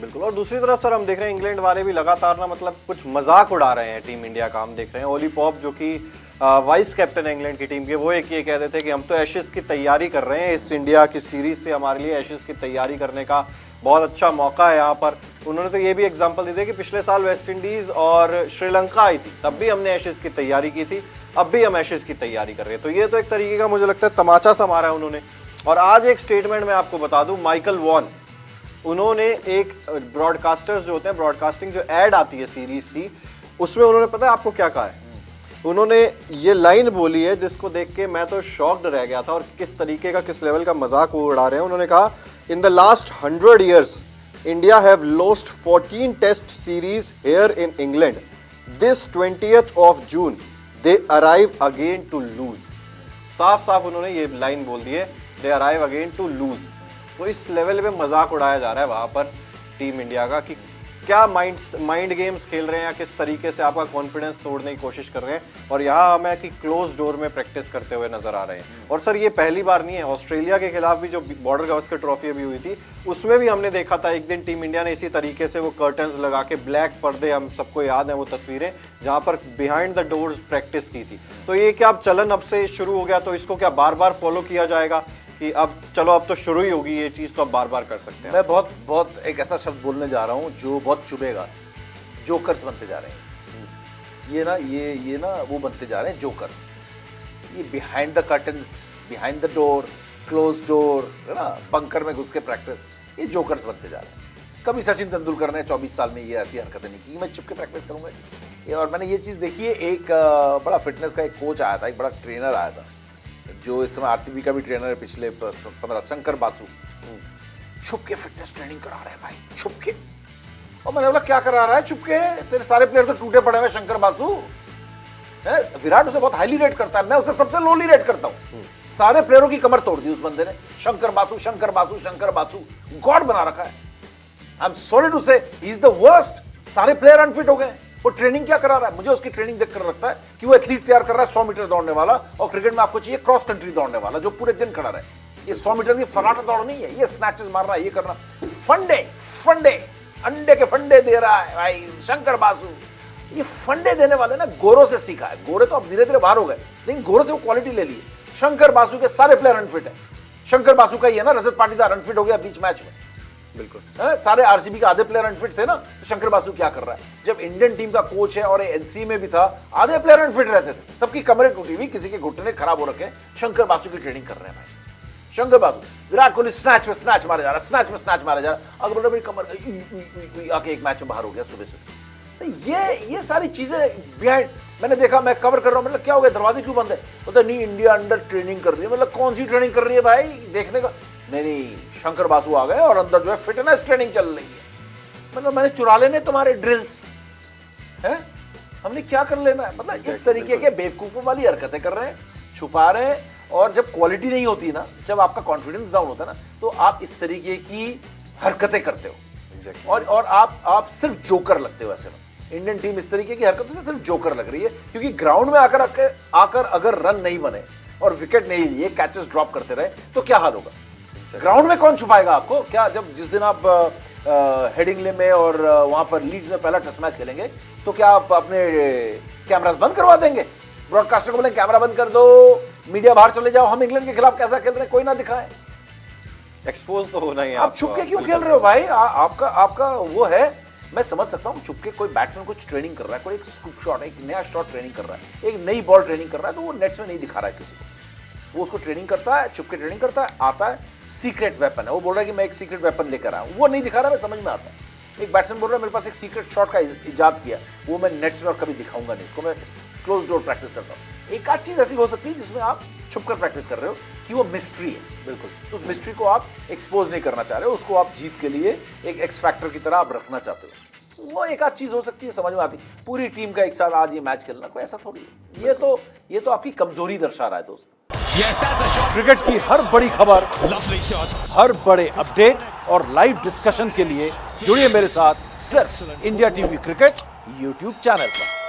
बिल्कुल। और दूसरी तरफ सर हम देख रहे हैं इंग्लैंड वाले भी लगातार ना मतलब कुछ मजाक उड़ा रहे हैं टीम इंडिया का। हम देख रहे हैं ओली पॉप जो कि वाइस कैप्टन है इंग्लैंड की टीम के, वो एक ये कह रहे थे कि हम तो एशेज की तैयारी कर रहे हैं, इस इंडिया की सीरीज से हमारे लिए एशेज की तैयारी करने का बहुत अच्छा मौका है यहाँ पर। उन्होंने तो ये भी एग्जांपल दी थी कि पिछले साल वेस्ट इंडीज और श्रीलंका आई थी, तब भी हमने एशेज की तैयारी की थी, अब भी हम एशेज की तैयारी कर रहे हैं। तो ये तो एक तरीके का मुझे लगता है तमाचा सा मारा है उन्होंने। और आज एक स्टेटमेंट में आपको बता दूं, माइकल वॉन, उन्होंने एक ब्रॉडकास्टर्स जो होते हैं, ब्रॉडकास्टिंग जो ऐड आती है सीरीज की, उसमें उन्होंने पता है आपको क्या कहा है? उन्होंने ये लाइन बोली है जिसको देख के मैं तो शॉक्ड रह गया था, और किस तरीके का, किस लेवल का मजाक वो उड़ा रहे हैं। उन्होंने कहा, in the last 100 years India have lost 14 test series here in England, this 20th of June they arrive again to lose. साफ साफ उन्होंने ये लाइन बोल दी है, they arrive again to lose. तो इस लेवल पे मजाक उड़ाया जा रहा है वहां पर टीम इंडिया का कि क्या माइंड गेम्स खेल रहे हैं या किस तरीके से आपका कॉन्फिडेंस तोड़ने की कोशिश कर रहे हैं। और यहाँ हमें कि क्लोज डोर में प्रैक्टिस करते हुए नजर आ रहे हैं। और सर ये पहली बार नहीं है, ऑस्ट्रेलिया के खिलाफ भी जो बॉर्डर गावस्कर ट्रॉफी अभी हुई थी, उसमें भी हमने देखा था एक दिन टीम इंडिया ने इसी तरीके से वो कर्टन्स लगा के, ब्लैक पर्दे, हम सबको याद है वो तस्वीरें, जहां पर बिहाइंड द डोर्स प्रैक्टिस की थी। तो ये क्या अब चलन अब से शुरू हो गया, तो इसको क्या बार बार फॉलो किया जाएगा कि अब चलो अब तो शुरू ही होगी ये चीज, तो अब बार बार कर सकते हैं? मैं बहुत एक ऐसा शब्द बोलने जा रहा हूँ जो बहुत चुभेगा, जोकर्स बनते जा रहे हैं। ये ना वो बनते जा रहे हैं जोकर्स। ये behind the curtains, behind the door, close door, है ना, बंकर में घुस के प्रैक्टिस, ये जोकर्स बनते जा रहे हैं। कभी सचिन तेंदुलकर ने 24 साल में ये ऐसी हरकतें नहीं की, मैं चुप के प्रैक्टिस करूंगा। और मैंने ये चीज़ देखी है, एक बड़ा फिटनेस का एक कोच आया था, एक बड़ा ट्रेनर आया था, जो इस समय आरसीबी का भी ट्रेनर है पिछले 15, शंकर बासु। छुप के फिटनेस ट्रेनिंग करा रहे हैं भाई, छुप के। और मैंने बोला क्या करा रहा है छुप के? तेरे सारे प्लेयर तो टूटे पड़े हुए शंकर बासु। विराट उसे बहुत हाईली रेट करता है, मैं उसे सबसे लोली रेट करता हूं। सारे प्लेयरों की कमर तोड़ दी उस बंदे ने। शंकर बासु, शंकर बासु, शंकर बासु, गॉड बना रखा है। आई एम सॉरी टू से, ही इज द वर्स्ट। सारे प्लेयर अनफिट हो गए। वो ट्रेनिंग क्या करा रहा है? मुझे उसकी ट्रेनिंग देखकर लगता है कि वो एथलीट तैयार कर रहा है 100 मीटर दौड़ने वाला, और क्रिकेट में आपको चाहिए क्रॉस कंट्री दौड़ने वाला जो पूरे दिन खड़ा रहे। ये 100 मीटर की फराटा दौड़ नहीं है, ये स्नैचेस मार रहा है, ये करना। फंडे अंडे के फंडे दे रहा है भाई शंकर बासु। ये फंडे देने वाले ना गोरों से सीखा है। गोरे तो अब धीरे धीरे बाहर हो गए, लेकिन गोरों से वो क्वालिटी ले ली। शंकर बासु के सारे प्लेयर अनफिट है। शंकर बासु का ये ना, रजत पाटीदार अनफिट हो गया बीच मैच में, बिल्कुल। सारे आरसीबी के आधे प्लेयर अनफिट थे ना, तो शंकर बासु क्या कर रहा है? जब इंडियन टीम का कोच है और एनसी में भी था, आधे प्लेयर अनफिट रहते थे, सबकी कमरें टूटी हुई, किसी के घुटने खराब हो रखे। शंकर बासु की ट्रेनिंग कर रहे हैं भाई शंकर बासु। विराट कोहली स्नैच में स्नैच मारे जा रहा है, स्नैच में स्नैच मारे जा रहा है। अगर मेरी कमर आके एक मैच में बाहर हो गया सुबह से। तो ये सारी चीजें बिहाइंड, मैंने देखा, मैं कवर कर रहा हूं, मतलब क्या हो गया, दरवाजे क्यों बंद है? बोलते नहीं इंडिया अंडर ट्रेनिंग कर रही है। मतलब कौन सी ट्रेनिंग कर रही है भाई, देखने का? नहीं, शंकर बासु आ गए और अंदर जो है फिटनेस ट्रेनिंग चल रही है। मतलब मैंने चुरा लेने तुम्हारे ड्रिल्स हैं, हमने क्या कर लेना है? मतलब इस तरीके के बेवकूफों वाली हरकतें कर रहे हैं, छुपा रहे हैं। और जब क्वालिटी नहीं होती ना, जब आपका कॉन्फिडेंस डाउन होता है ना, तो आप इस तरीके की हरकतें करते हो। और आप सिर्फ जोकर लगते हो ऐसे में। इंडियन टीम इस तरीके की हरकतों से सिर्फ जोकर लग रही है, क्योंकि ग्राउंड में आकर अगर रन नहीं बने और विकेट नहीं लिए, कैचेस ड्रॉप करते रहे, तो क्या हाल होगा? ग्राउंड में कौन छुपाएगा आपको? क्या जब जिस दिन आप हेडिंगले में और वहां पर लीड्स में पहला टेस्ट मैच खेलेंगे, तो क्या आप अपने कैमरास बंद करवा देंगे? ब्रॉडकास्टर को बोले कैमरा बंद कर दो, मीडिया बाहर चले जाओ, हम इंग्लैंड के खिलाफ कैसा खेल रहे हैं कोई ना दिखाए। एक्सपोज तो होना ही है। आप छुप के क्यों खेल रहे हो भाई? आपका वो है, मैं समझ सकता हूँ छुप के कोई बैट्समैन कुछ ट्रेनिंग कर रहा है, कोई एक स्कूप शॉट, एक नया शॉट ट्रेनिंग कर रहा है, एक नई बॉल ट्रेनिंग कर रहा है, तो वो नेट्स में नहीं दिखा रहा है किसी को। वो उसको ट्रेनिंग करता है, छुप के ट्रेनिंग करता है, आता है, सीक्रेट वेपन है, वो बोल रहा है कि मैं एक सीक्रेट वेपन लेकर आया हूं, वो नहीं दिखा रहा है, समझ में आता है। एक बैट्समैन बोल रहा है मेरे पास एक सीक्रेट शॉट का इजाद किया, वो मैं नेट्स में और कभी दिखाऊंगा नहीं, उसको मैं क्लोज डोर प्रैक्टिस करता हूँ। एक आध चीज ऐसी हो सकती है जिसमें आप छुप कर प्रैक्टिस कर रहे हो कि वो मिस्ट्री है, बिल्कुल, तो उस मिस्ट्री को आप एक्सपोज नहीं करना चाह रहे हो, उसको आप जीत के लिए एक एक्स फैक्टर की तरह आप रखना चाहते हो। वो एक आध चीज हो सकती है, समझ में आती। पूरी टीम का एक साथ आज ये मैच खेलना कोई ऐसा थोड़ी है। ये तो आपकी कमजोरी दर्शा रहा है दोस्त। क्रिकेट की हर बड़ी खबर, हर बड़े अपडेट और लाइव डिस्कशन के लिए जुड़िए मेरे साथ सिर्फ India TV cricket YouTube channel पर।